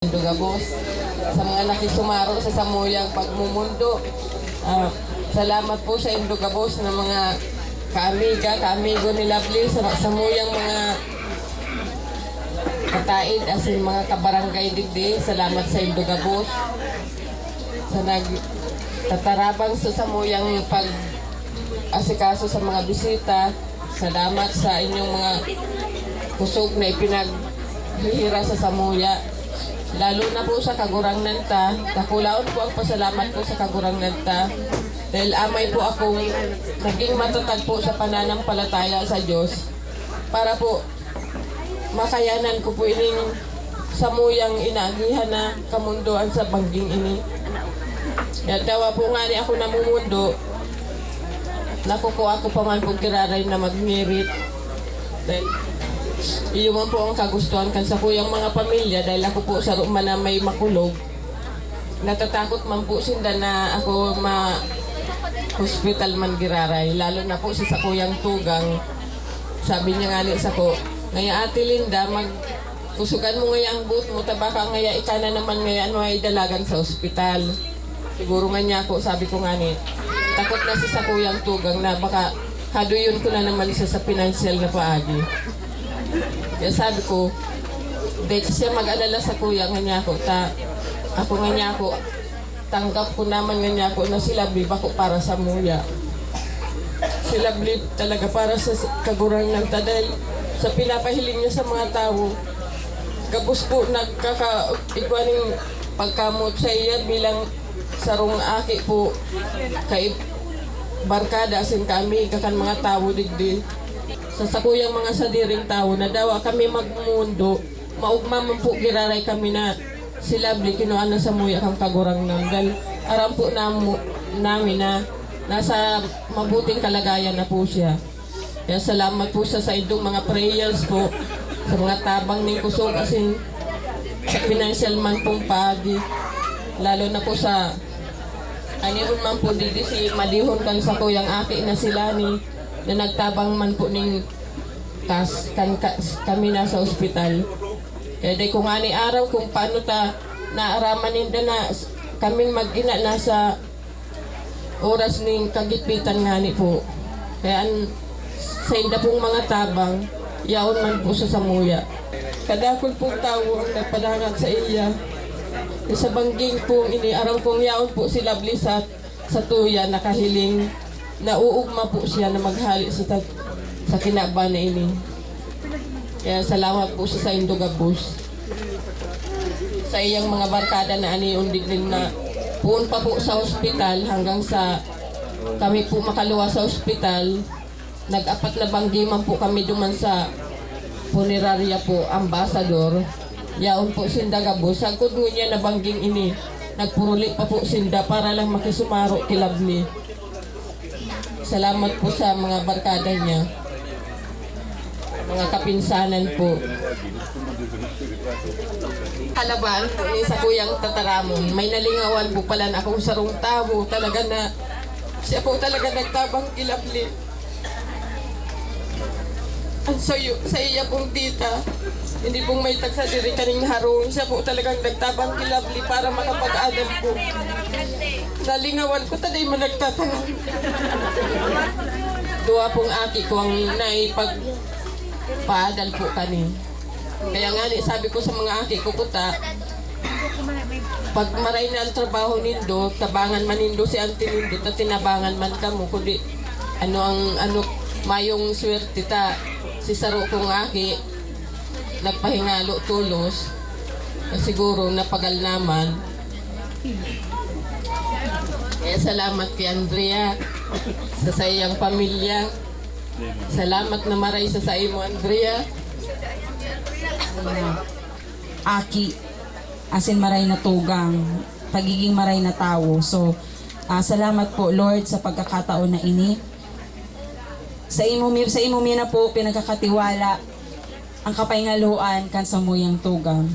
Dugabos, sa mga nakisumaro sa samuyang pagmumundo. Salamat po sa Indugabos na mga kaamigo ni Lovely sa samuyang mga kataid asin mga kabarangay digdi. Salamat sa Indugabos sa nagtatarabang sa samuyang pag-asikaso sa mga bisita. Salamat sa inyong mga kusog na ipinaghihira sa samuya. Lalo na po sa Kagurangnan ta, kakulaon po ang pasalamat po sa Kagurangnan ta. Dahil amay po akong naging matatag po sa pananampalataya sa Diyos para po makayanan ko po ining samuyang inaagihan na kamundoan sa bangging ini. At dawa po nga ni ako namumundo, nakukuha ko pa man po kiraray na magmirit. Dahil iyo man po ang kagustuhan kan sa kuyang mga pamilya dahil ako po sa ruma na may makulog. Natatakot man po sinda na ako ma-hospital man giraray. Lalo na po sa kuyang tugang. Sabi niya nga sa ko, ngaya Ate Linda, kusugan mo ngaya ang boot mo, tabaka ngaya ikana naman ngaya ano ay dalagan sa ospital. Siguro nga niya ako, sabi ko nga ni, takot na sa kuyang tugang na baka haduyon ko na naman siya sa financial na paagi. Kaya sabi ko, dahil siya mag-alala sa kuya nga niya ako, ako nga niya ako, tanggap ko naman nga niya ako na sila blib ako para sa muya. Sila blib talaga para sa Kagurangnan ta dahil sa pinapahiling niya sa mga tao. Kapos po nagkaka-ikwaning pagkamot sa iya bilang sarong aki po kay barkada asin kami kakan mga tao digdi. Sa sakuyang mga sadiring tao na dawa kami magmundo, maugma man po giraray kami na sila bli kinuan na sa muya kang Kagurangnan. Dahil aram po namin na nasa mabuting kalagayan na po siya. Kaya salamat po sa idong mga prayers po, sa mga tabang ng kusog asin sa financial man pong paagi. Lalo na po sa anihon man po dito si Madihon kan sa kuyang aki na sila ni na nagtabang man po ning kami nasa ospital. Kaya day kung ani araw kung paano ta naaraman ninda na kaming mag-ina nasa oras ning kagitpitan nga ni po. Kaya sa inda pong mga tabang, yaon man po sa samuya. Kadakol pong tao ang nagpadangat sa iya. Sa bangging pong ini, araw pong yaon po si Lovely sa tuya nakahiling nauugma po siya na maghali sa kinaban na ini. Kaya salamat po sa Indugabos. Sa iyang mga barkada na aniundig din na puun pa po sa ospital hanggang sa kami po makaluwa sa ospital. Nag-apat na banggiman po kami duman sa punerarya po, Ambassador. Yaon po sinda Gabos. Ang kudo niya na bangging ini. Nagpuruli pa po sinda para lang makisumaro kay Lovely. Salamat po sa mga barkada niya, mga kapinsanan po. Kalabaan po ni sa kuyang Tataramon. May nalingawan po pala na akong sarong tao. Talaga na, siya po talaga nagtabang kay Lovely. Ang sayo, sa iya pong tita, hindi pong may tagsa diri kaning harong. Siya po talagang nagtabang kay Lovely para makapag-adal po. Nalingawan ko, taday man nagtatanong. Duwa pong aki ko ang naipagpaadal po kani. Kaya nga sabi ko sa mga aki ko kuta, pag maray na ang trabaho nindo, tabangan man nindo si Auntie Nindo, at tinabangan man kamo, kundi mayong swerte ta. Si Saro kong aki, nagpahingalo tulos, siguro napagal naman. Kaya salamat kay Andrea sa sayang pamilya. Salamat na maray sa imo, Andrea. Aki, asin maray na tugang, pagiging maray na tao. So, salamat po Lord sa pagkakataon na ini. Sa imo na po pinagkakatiwala ang kapahingaluan kan sa muyang tugang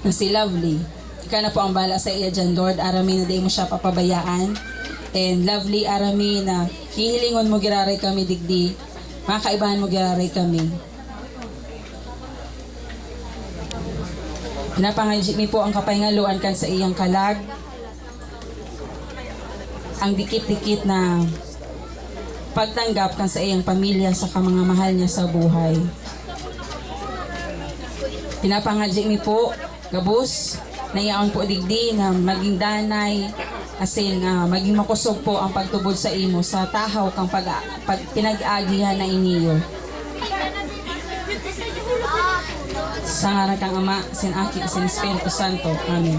na si Lovely. Ika na po ang bala sa iya dyan, Lord. Arami na di mo siya papabayaan. And Lovely, arami na hihilingon mo giraray kami digdi. Mga kaibahan mo giraray kami. Pinapangadji mi po ang kapahingaluan kan sa iyang kalag, ang dikit-dikit na pagtanggap kan sa iyang pamilya sa mga mahal niya sa buhay. Pinapangadji mi po gabos na iyaon po digdi na maging danay asin maging makusog po ang pagtubod sa imo sa tahaw kang pag pinag-agihan na iniyo. Sa ngalan kang Ama, sin Aki, sin Espiritu Santo. Amen.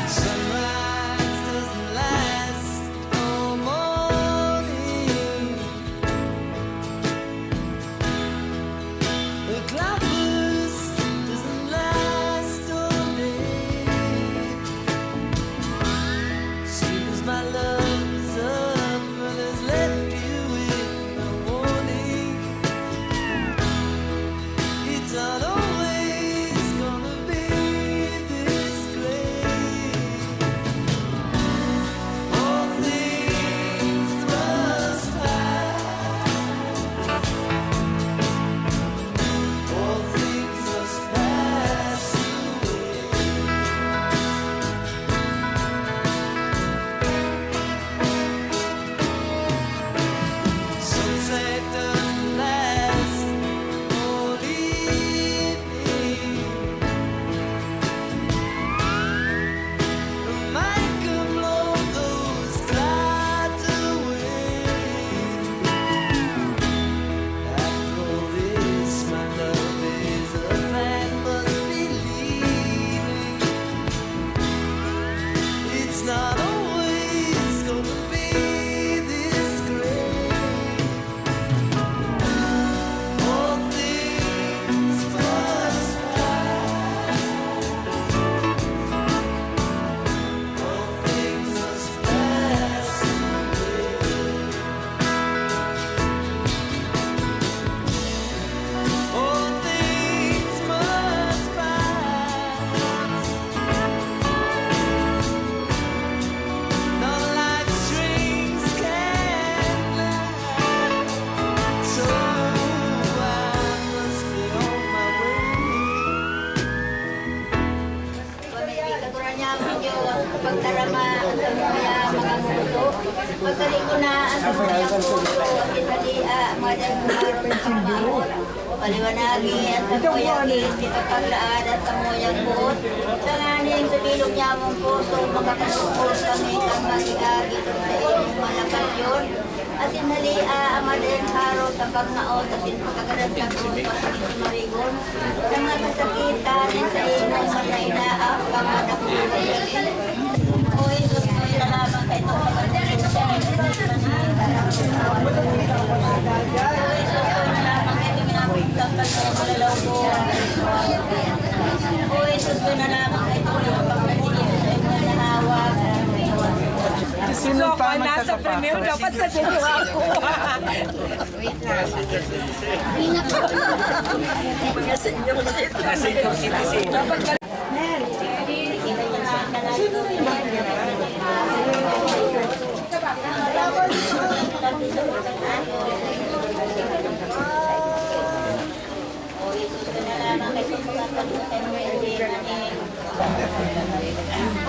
Sunrise doesn't last all morning. The cloudburst doesn't last all day. Soon as my love is up and has left you with no warning, it's not always gonna be this great. All things must pass. All things must pass away. Sunset doesn't last all evening. Might can blow those clouds away. After all this, my love is a man must be leaving. It's not always gonna be this great. All things must pass. All things must pass away. All things must pass. Not like strings can last. So I must get on my way. Pagkaturan niya medyo pagdarama kaya mga mundo. Pagdali ko na ang mga mundo, kinali madang araw paliwanagi at kamoyagi, di kapaglaan at kamoyang buot. Sa nganing sa bilog niya mong puso, makakasukol kami kang magigagi sa inyong malakasyon. Asin halia ang madaling haro sa pagnaot asin pagkagarat sa kruos pasagin sa marigon. Sa mga kasakitan sa inyong manaydaak panganak mo. O Jesus mo ilalaman ka ito sa pagdalit sa inyong O Jesus ko na lamang ka ito sa pagdalit sa inyong nahawag. Sino pa nasa premium dapat sa dito ako.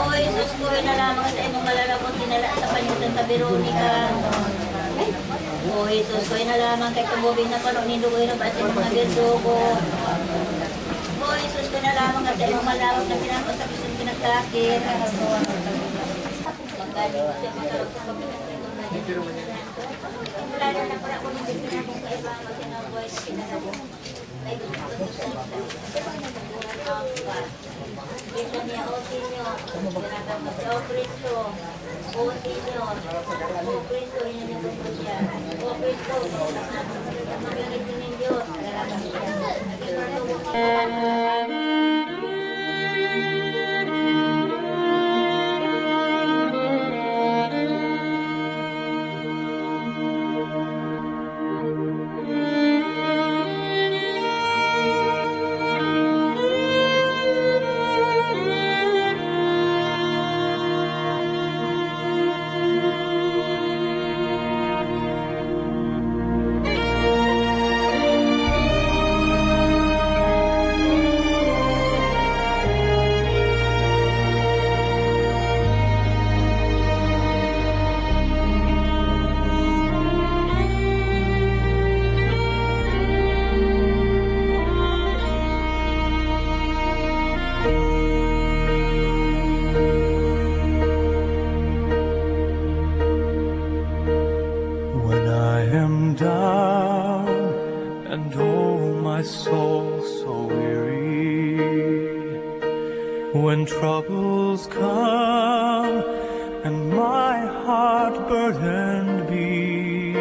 O Jesus ko na lamang sa imong malalakot tinala sa panyutan sa Veronica. O Jesus ko na lamang kay kumubing na pano nindugoy na ba sa mga gerdugo. O Jesus ko na lamang sa imong malawak na pinakot sa pisong pinagkakit. Magaling ko siya magkaroon sa wala na para ko ng pinakong kaibang magkinabuhay sa pinakabong. Ay gusto ko sa Ito niya, O Senyor, tinatawag sa O Cristo, O Senyor, O Cristo, inanyagot ko siya, O Cristo, sa magalit ng Diyos, nalalaman siya. When troubles come and my heart burdened be,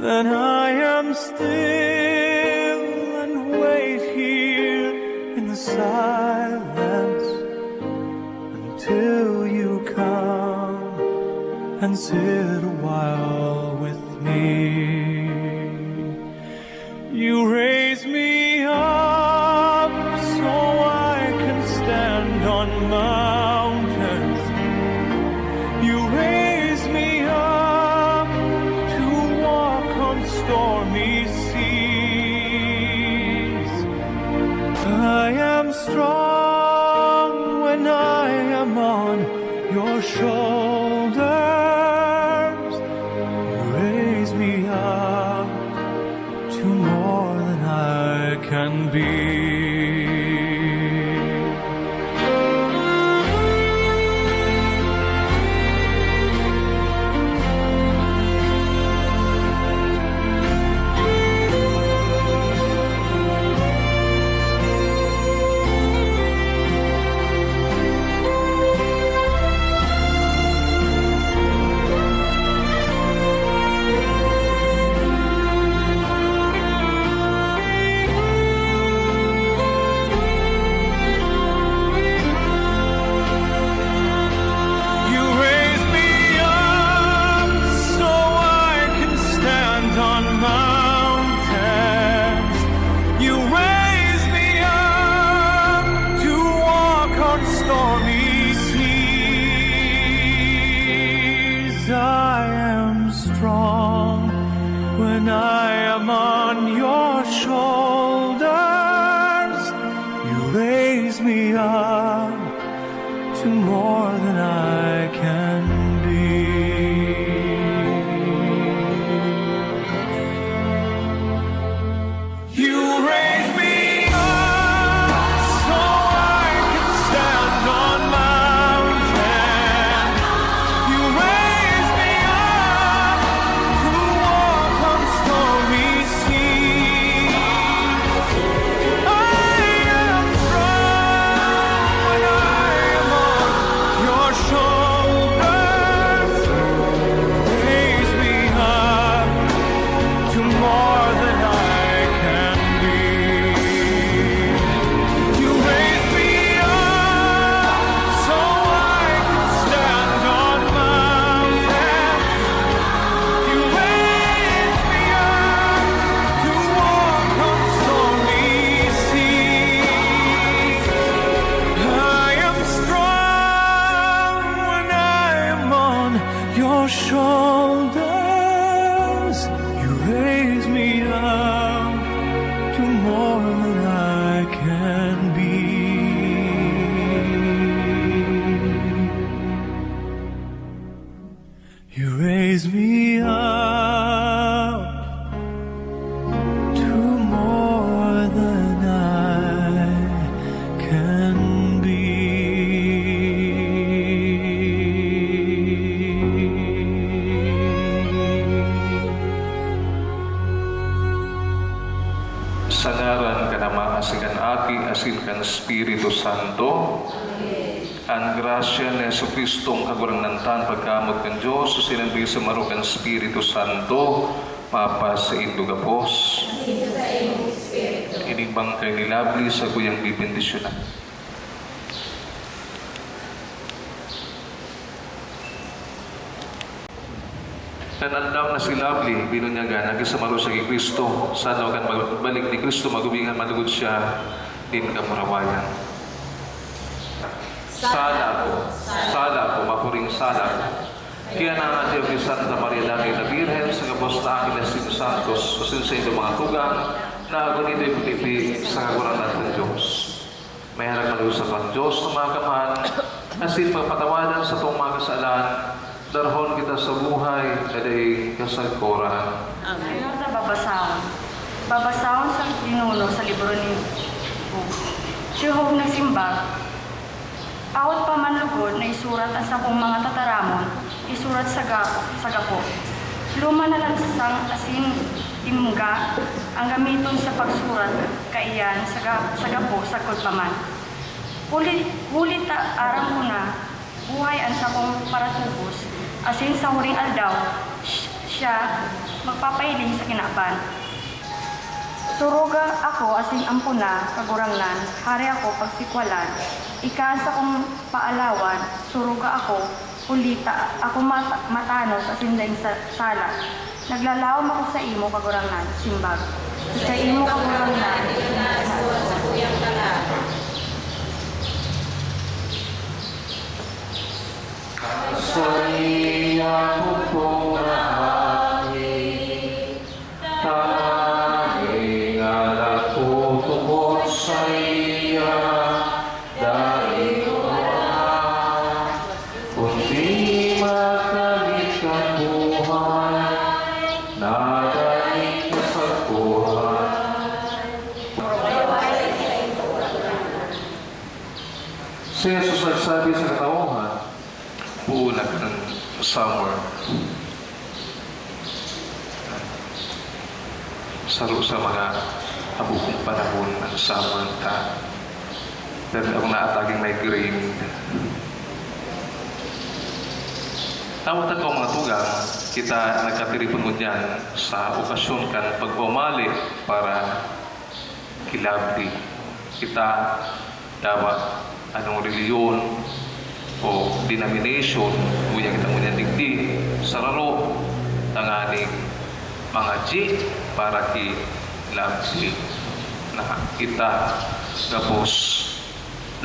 then I am still and wait here in the silence until you come and sit a while with me. You raise me up so I can stand on mountains. You raise me up to walk on stormy seas. I am strong when I am on your shoulders. You raise me up to more than I can be. I am strong when I am on your shoulders. You raise me up to more than I can be. You raise me up so I can stand on mountains. You raise me up to walk on stormy seas. I am strong when I am on your shoulders. Raise me up to more than I can be. You raise me up so I can stand on mountains. You raise me up to walk on stormy seas. I am strong when I am on your shoulders. You raise me up to more than I can be. You raise me up to more than I can be. Sa ngaran ka naman asikan Aki, asin kan Espiritu Santo. Ang grasya ni Jesucristo ang kagurangnan pagkamot kan Diyos, susinanbig sa marukan Espiritu Santo, Papa sa Indo Gapos. Inibang kay nilabli sa kuyang bibendisyonan. Nanandam na si Lovely, binunyagan, nagisamaro sa Kristo. Sana kan magbalik ni Kristo, magubingan manugod siya, din kamurawayan. Sala ko, mapuring sala ko. Kaya na nga Diyo Santa Maria Dami na Birhen, sa kapos na Angeles Sim Santos, kusin sa ito mga tugang, na gunito yung pilipi sa kagurangan ng Diyos. May harap malusap ang Diyos ng mga kamahan, asin magpatawanan sa itong mga kasalan, darhon kita sa buhay, aday kasagkoran. Ngayon na babasahon. Babasahon sa dinuno sa libro ni Sihog na simbag. Awat pa man lugod na isurat ang sakong mga tataramon, isurat sa gapo. Luma na lang sang asin imga ang gamiton sa pagsurat kaiyan sa gapo sa kod paman. Huli aram ko na, buhay ang sakong paratubos, asin sa huring aldaw, siya magpapailing sa kinaban. Suruga ako asin ampuna, kagurangnan, hari ako pagsikwalan, ikaan sa kong paalawan, suruga ako, hulita, ako matanos asin daing sala. Naglalawam ako sa imo, kagurangnan, simbag. Sa imo, kagurangnan, Sa iya pupurami, tanging anak ko tungkol sa iya, dahil wala, kundi magalit ang buhay, nadaig ka sa buhay. Si Jesus nagsabi sa katauhan, buulag ng summer. Saro sa mga abukong panahon ng summer ta. Dahil ako naataging migraine. Tawatan ko mga tugang, kita nagkatiripon mo dyan sa okasyon kan pagpumali para kilabdi. Kita dapat anong reliyon o denomination uya kita muna digdi sararo tanganing mga G para ki labsi na kita gapos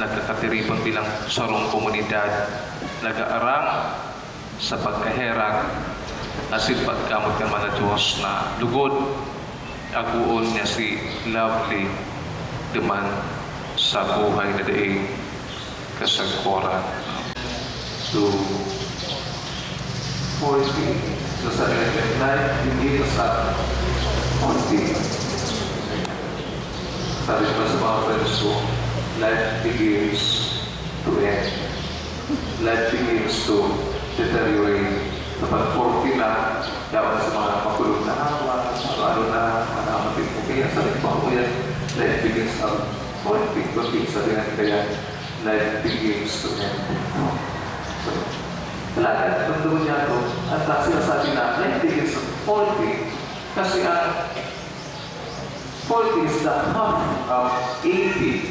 nagkakatiripan bilang sarong komunidad nag-aarang sa pagkaherang asin pagkamot kan mga Diyos na lugod aguon niya si Lovely deman sa buhay na daing kasagporan. To 40 sa sarili life hindi sa 40 sabi ko sa mga friends ko life begins to end life begins to deteriorate kapag 40 na dapat sa mga makulong na hawa ano na manamating ko kaya sabi ko yan life begins at 40 sabi nga kaya life begins to end. So, talaga, tundong niya ito, at sinasabi na, life begins at 40, kasi ang 40 is the half of 80.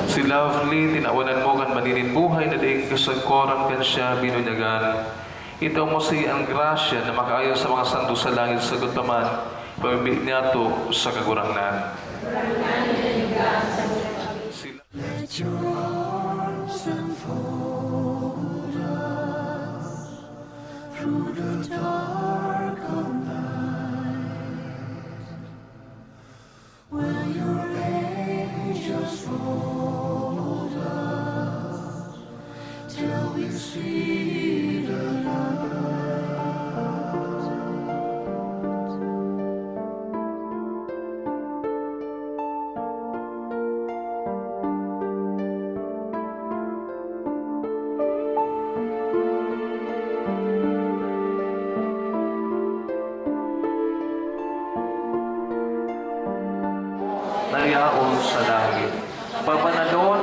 Si Lovely, tinawanan mo kan maninin buhay na daing kasagkoran kan siya binunyagan. Ito mo siya ang grasya na makaayon sa mga santo sa langit sa gutaman, pamibig niya ito sa kagurangnan. Let your arms enfold us through the dark of night. Will your angels fold us till we see the light? Nayaon sa langit. Papanalon